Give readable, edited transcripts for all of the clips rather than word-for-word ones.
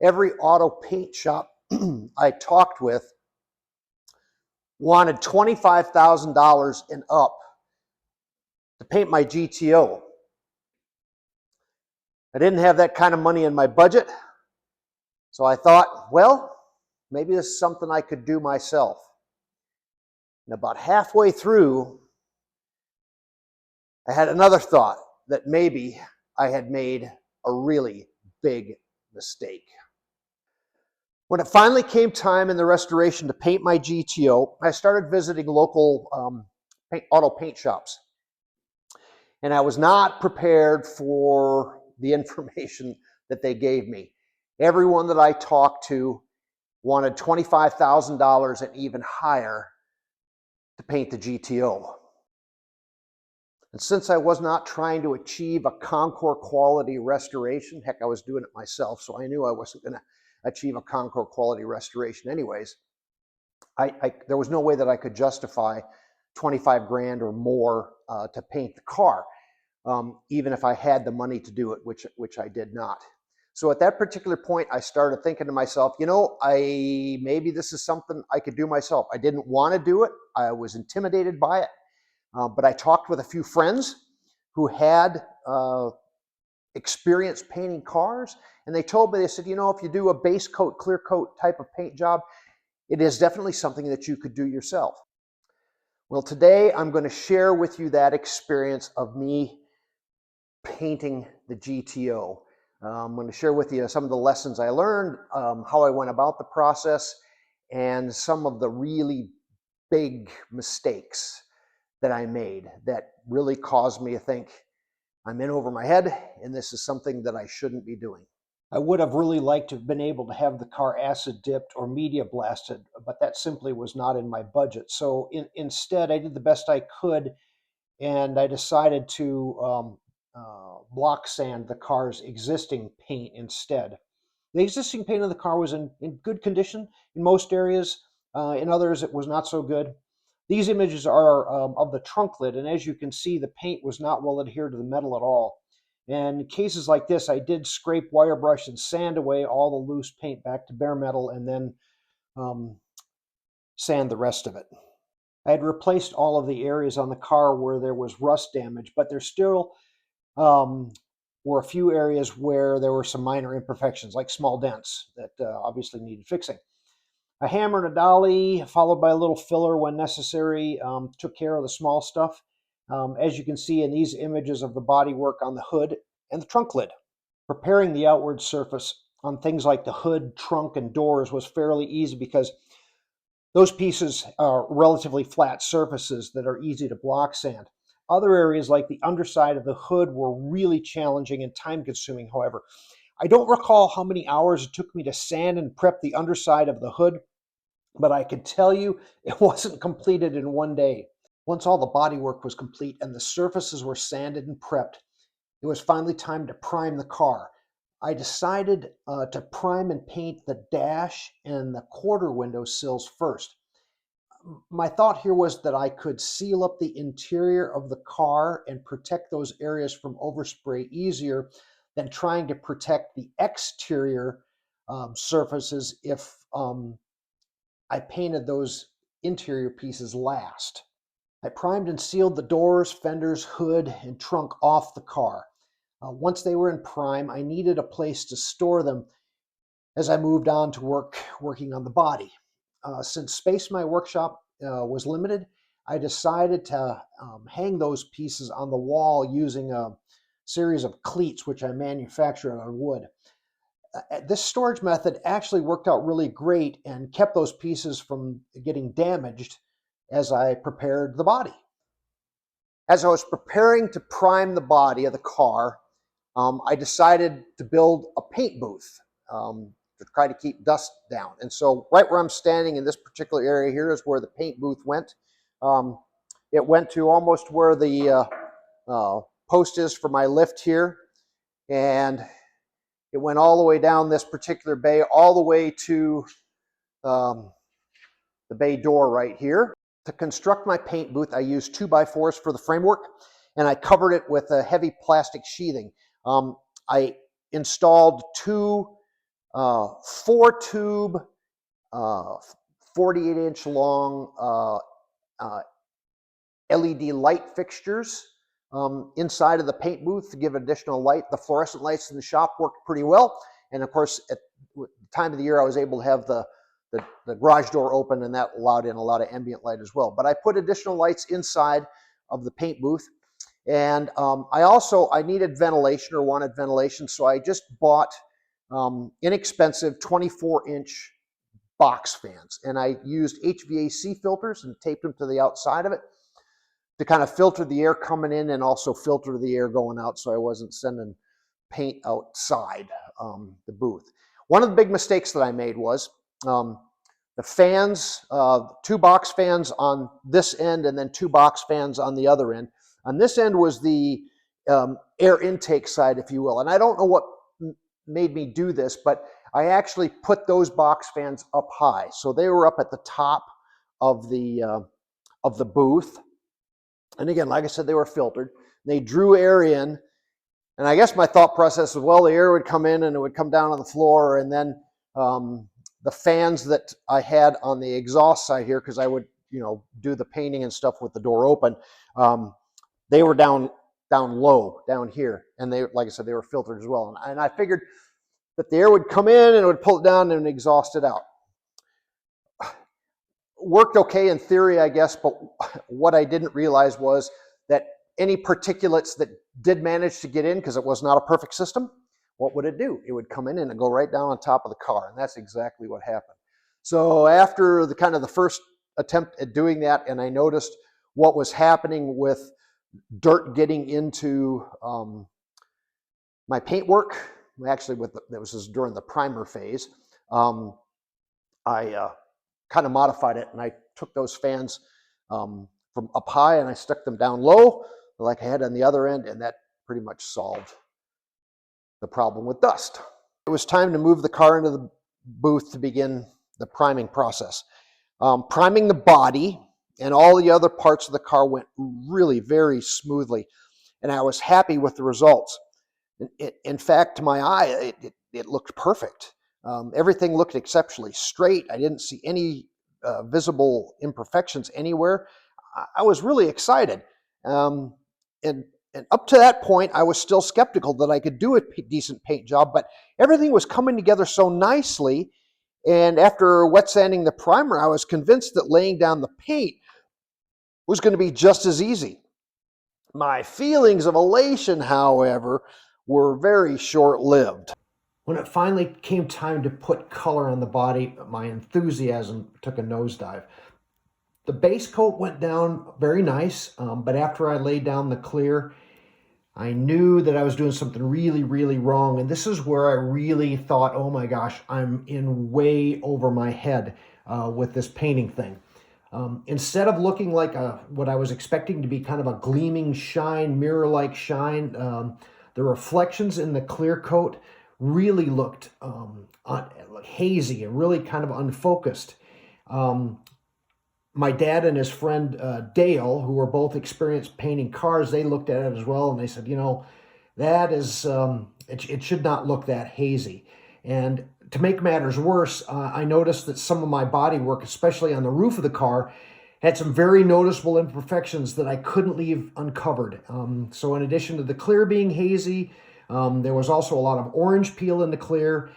Every auto paint shop I talked with wanted $25,000 and up to paint my GTO. I didn't have that kind of money in my budget, so I thought, well, maybe this is something I could do myself. And about halfway through, I had another thought that maybe I had made a really big mistake. When it finally came time in the restoration to paint my GTO, I started visiting local auto paint shops. And I was not prepared for the information that they gave me. Everyone that I talked to wanted $25,000 and even higher to paint the GTO. And since I was not trying to achieve a Concours quality restoration, heck, I was doing it myself, so I knew I wasn't going to achieve a Concours quality restoration anyways. There was no way that I could justify 25 grand or more to paint the car, even if I had the money to do it, which I did not. So at that particular point, I started thinking to myself, you know, maybe this is something I could do myself. I didn't want to do it. I was intimidated by it. But I talked with a few friends who had experience painting cars, and they told me, they said, you know, if you do a base coat, clear coat type of paint job, it is definitely something that you could do yourself. Well, today I'm going to share with you that experience of me painting the GTO. I'm going to share with you some of the lessons I learned, how I went about the process, and some of the really big mistakes that I made that really caused me to think I'm in over my head and this is something that I shouldn't be doing. I would have really liked to have been able to have the car acid dipped or media blasted, but that simply was not in my budget. So instead, I did the best I could, and I decided to block sand the car's existing paint instead. The existing paint of the car was in good condition in most areas. In others, it was not so good. These images are of the trunk lid, and as you can see, the paint was not well adhered to the metal at all. And in cases like this, I did scrape wire brush and sand away all the loose paint back to bare metal and then sand the rest of it. I had replaced all of the areas on the car where there was rust damage, but there still were a few areas where there were some minor imperfections, like small dents that obviously needed fixing. A hammer and a dolly, followed by a little filler when necessary, took care of the small stuff. As you can see in these images of the bodywork on the hood and the trunk lid. Preparing the outward surface on things like the hood, trunk, and doors was fairly easy because those pieces are relatively flat surfaces that are easy to block sand. Other areas like the underside of the hood were really challenging and time-consuming, however. I don't recall how many hours it took me to sand and prep the underside of the hood, but I can tell you it wasn't completed in one day. Once all the bodywork was complete and the surfaces were sanded and prepped, it was finally time to prime the car. I decided to prime and paint the dash and the quarter window sills first. My thought here was that I could seal up the interior of the car and protect those areas from overspray easier than trying to protect the exterior surfaces if I painted those interior pieces last. I primed and sealed the doors, fenders, hood, and trunk off the car. Once they were in prime, I needed a place to store them as I moved on to working on the body. Since space in my workshop was limited, I decided to hang those pieces on the wall using a series of cleats, which I manufactured on wood. This storage method actually worked out really great and kept those pieces from getting damaged as I prepared the body. As I was preparing to prime the body of the car, I decided to build a paint booth to try to keep dust down. And so right where I'm standing in this particular area here is where the paint booth went. It went to almost where the post is for my lift here. And it went all the way down this particular bay, all the way to the bay door right here. To construct my paint booth, I used 2x4s for the framework, and I covered it with a heavy plastic sheathing. I installed two 4 tube, 48-inch long LED light fixtures inside of the paint booth to give additional light. The fluorescent lights in the shop worked pretty well. And of course, at the time of the year, I was able to have the garage door open, and that allowed in a lot of ambient light as well. But I put additional lights inside of the paint booth. And I needed ventilation, or wanted ventilation, so I just bought inexpensive 24-inch box fans. And I used HVAC filters and taped them to the outside of it to kind of filter the air coming in and also filter the air going out, so I wasn't sending paint outside the booth. One of the big mistakes that I made was the fans, 2 box fans on this end and then 2 box fans on the other end. On this end was the air intake side, if you will. And I don't know what made me do this, but I actually put those box fans up high. So they were up at the top of the booth. And again, like I said, they were filtered. They drew air in. And I guess my thought process was, well, the air would come in and it would come down on the floor. And then the fans that I had on the exhaust side here, because I would, do the painting and stuff with the door open, they were down low, down here. And they, like I said, they were filtered as well. And I figured that the air would come in and it would pull it down and exhaust it out. Worked okay in theory, I guess, but what I didn't realize was that any particulates that did manage to get in, because it was not a perfect system, what would it do? It would come in and go right down on top of the car, and that's exactly what happened. So after the first attempt at doing that, and I noticed what was happening with dirt getting into my paintwork, actually that was during the primer phase, I kind of modified it, and I took those fans from up high and I stuck them down low like I had on the other end, and that pretty much solved the problem with dust. It was time to move the car into the booth to begin the priming process. Priming the body and all the other parts of the car went really very smoothly, and I was happy with the results. In fact, to my eye, it looked perfect. Everything looked exceptionally straight. I didn't see any visible imperfections anywhere. I was really excited. And up to that point, I was still skeptical that I could do a decent paint job, but everything was coming together so nicely. And after wet sanding the primer, I was convinced that laying down the paint was going to be just as easy. My feelings of elation, however, were very short-lived. When it finally came time to put color on the body, my enthusiasm took a nosedive. The base coat went down very nice, but after I laid down the clear, I knew that I was doing something really, really wrong. And this is where I really thought, oh my gosh, I'm in way over my head with this painting thing. Instead of looking like what I was expecting to be kind of a gleaming shine, mirror-like shine, the reflections in the clear coat really looked hazy and really kind of unfocused. My dad and his friend Dale, who were both experienced painting cars, they looked at it as well, and they said, that is, it should not look that hazy. And to make matters worse, I noticed that some of my bodywork, especially on the roof of the car, had some very noticeable imperfections that I couldn't leave uncovered. So in addition to the clear being hazy, there was also a lot of orange peel in the clear,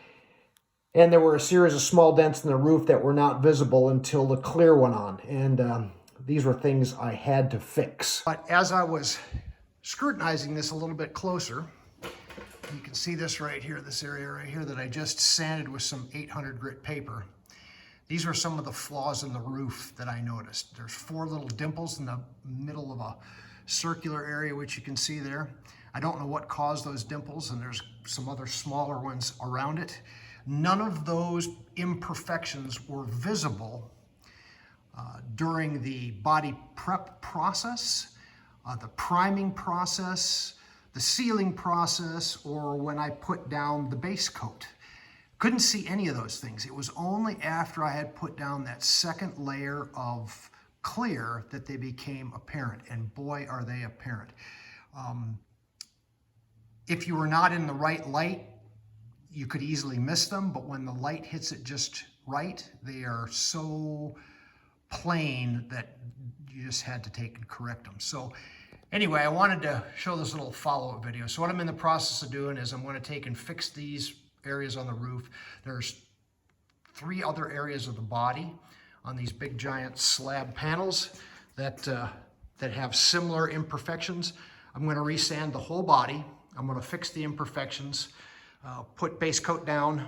and there were a series of small dents in the roof that were not visible until the clear went on. And these were things I had to fix. But as I was scrutinizing this a little bit closer, you can see this right here, this area right here that I just sanded with some 800 grit paper. These are some of the flaws in the roof that I noticed. There's 4 little dimples in the middle of a circular area, which you can see there. I don't know what caused those dimples, and there's some other smaller ones around it. None of those imperfections were visible during the body prep process, the priming process, the sealing process, or when I put down the base coat. Couldn't see any of those things. It was only after I had put down that second layer of clear that they became apparent, and boy, are they apparent. If you were not in the right light, you could easily miss them, but when the light hits it just right, they are so plain that you just had to take and correct them. So anyway, I wanted to show this little follow-up video. So what I'm in the process of doing is I'm going to take and fix these areas on the roof. There's 3 other areas of the body on these big giant slab panels that have similar imperfections. I'm going to resand the whole body. I'm going to fix the imperfections, put base coat down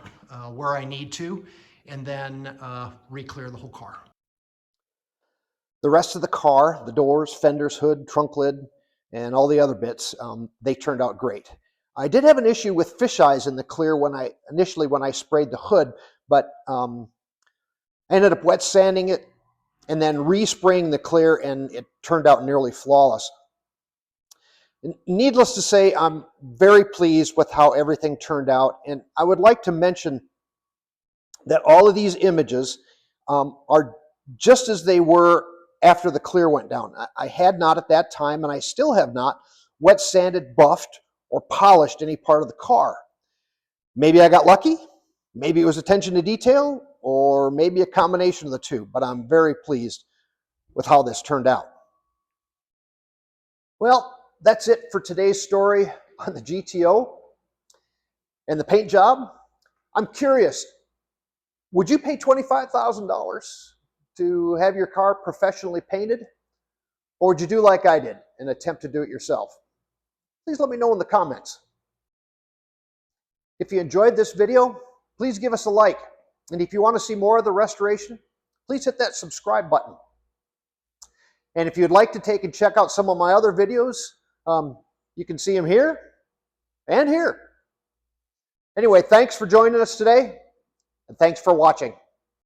where I need to, and then re-clear the whole car. The rest of the car, the doors, fenders, hood, trunk lid, and all the other bits, they turned out great. I did have an issue with fish eyes in the clear when I sprayed the hood, but I ended up wet sanding it and then respraying the clear, and it turned out nearly flawless. Needless to say, I'm very pleased with how everything turned out, and I would like to mention that all of these images are just as they were after the clear went down. I had not at that time, and I still have not, wet sanded, buffed, or polished any part of the car. Maybe I got lucky, maybe it was attention to detail, or maybe a combination of the two, but I'm very pleased with how this turned out. Well, that's it for today's story on the GTO and the paint job. I'm curious, would you pay $25,000 to have your car professionally painted? Or would you do like I did and attempt to do it yourself? Please let me know in the comments. If you enjoyed this video, please give us a like. And if you want to see more of the restoration, please hit that subscribe button. And if you'd like to take and check out some of my other videos, you can see them here and here. Anyway, thanks for joining us today, and thanks for watching.